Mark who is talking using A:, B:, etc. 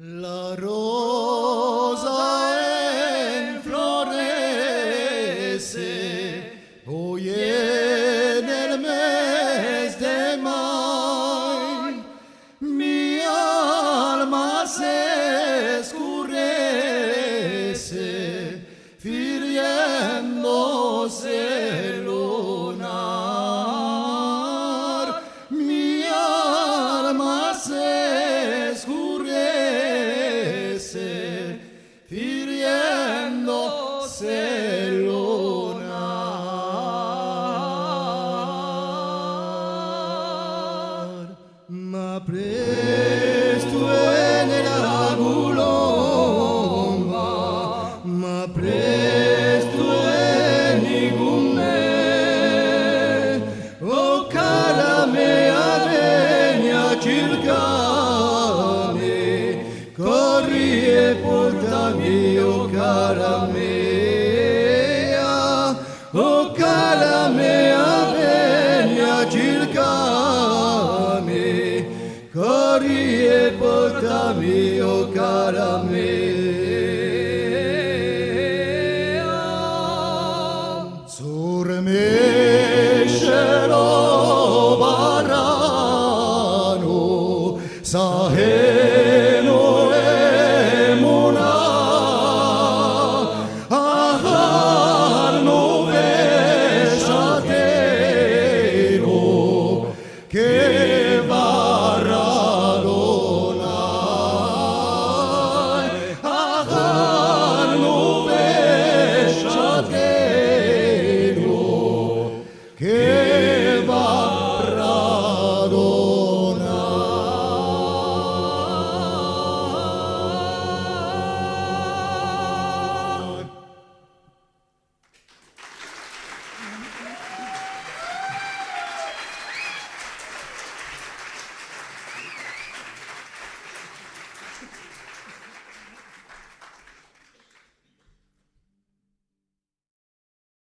A: La rosa enflorece hoy en el mes de mayo, mi alma se escurece, firiéndose el lunar, mi alma se escurece, firiéndose el lunar. Ma presto en el aguloma, ma presto en igume, o cara mea venia circami, corri e portami, o cara mea, o cara mea venia circami, corri e portami, o cara mea.